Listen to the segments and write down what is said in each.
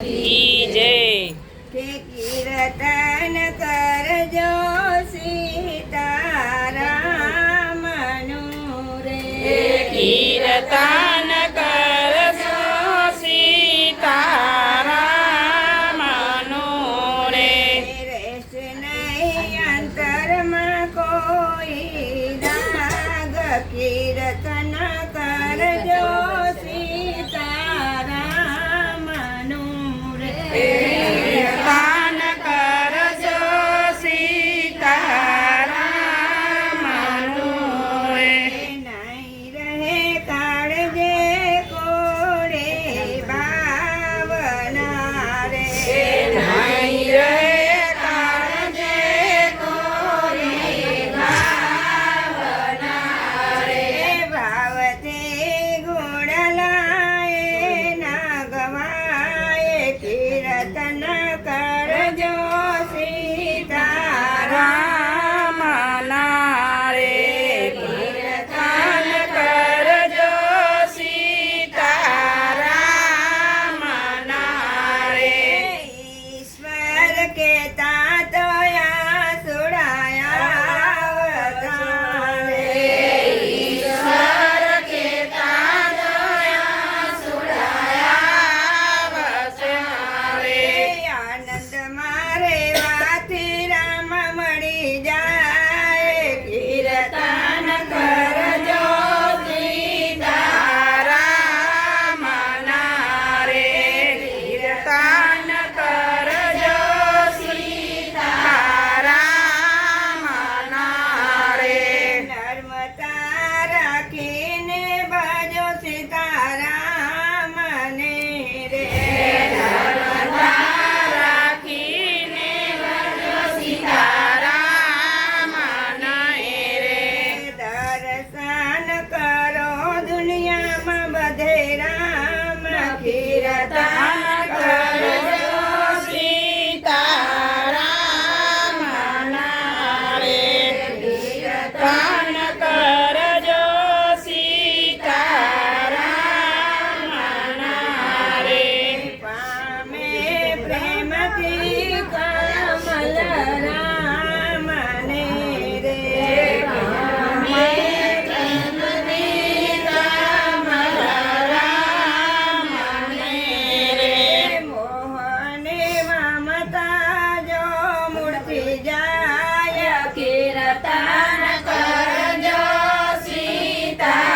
जय के कीर्तन करजो सीताराम रे। कीर्तन करजो सीताराम रे। रेस नहीं अंतर में कोई दाग, कीर्तन करजो सीताराम रे। कीर्तन करजो सीताराम रे। नहीं रहे काळजे कोडे भावना रे। नहीं रहे काळजे कोरे भावना रे। भावते गुणलाए ना गवाए, कीर्तन करजो सीताराम रे। कीर्तन करजो सीताराम रे। ईश्वर के तातया सुड़ाया अवतारे। ईश्वर के तातया सुड़ाया अवतारे। आनंद मारे वाथी राम मળી जाए, कीर्तन करजो सीताराम रे। कीर्तन करजो सीताराम रे। नर्मदा राखीने बाजो सीताराम ने रे। રાખીને વજો સીતારામ રે। દર્શન કરો દુનિયામાં બધે રામ, कीर्तन કરજો સીતારામ રે। कीर्तन કરજો સીતારામ રે। પામે પ્રેમથી કમલ રામ ને રે। પામે પ્રેમથી કમલ રામ રે। મોહને મમતા જો મૂર્તિ જાય, कीर्तन करजो सीताराम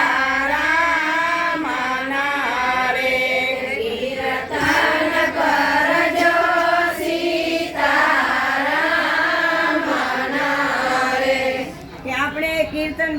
रे। कीर्तन करजो सीताराम रे। કે આપણે કીર્તન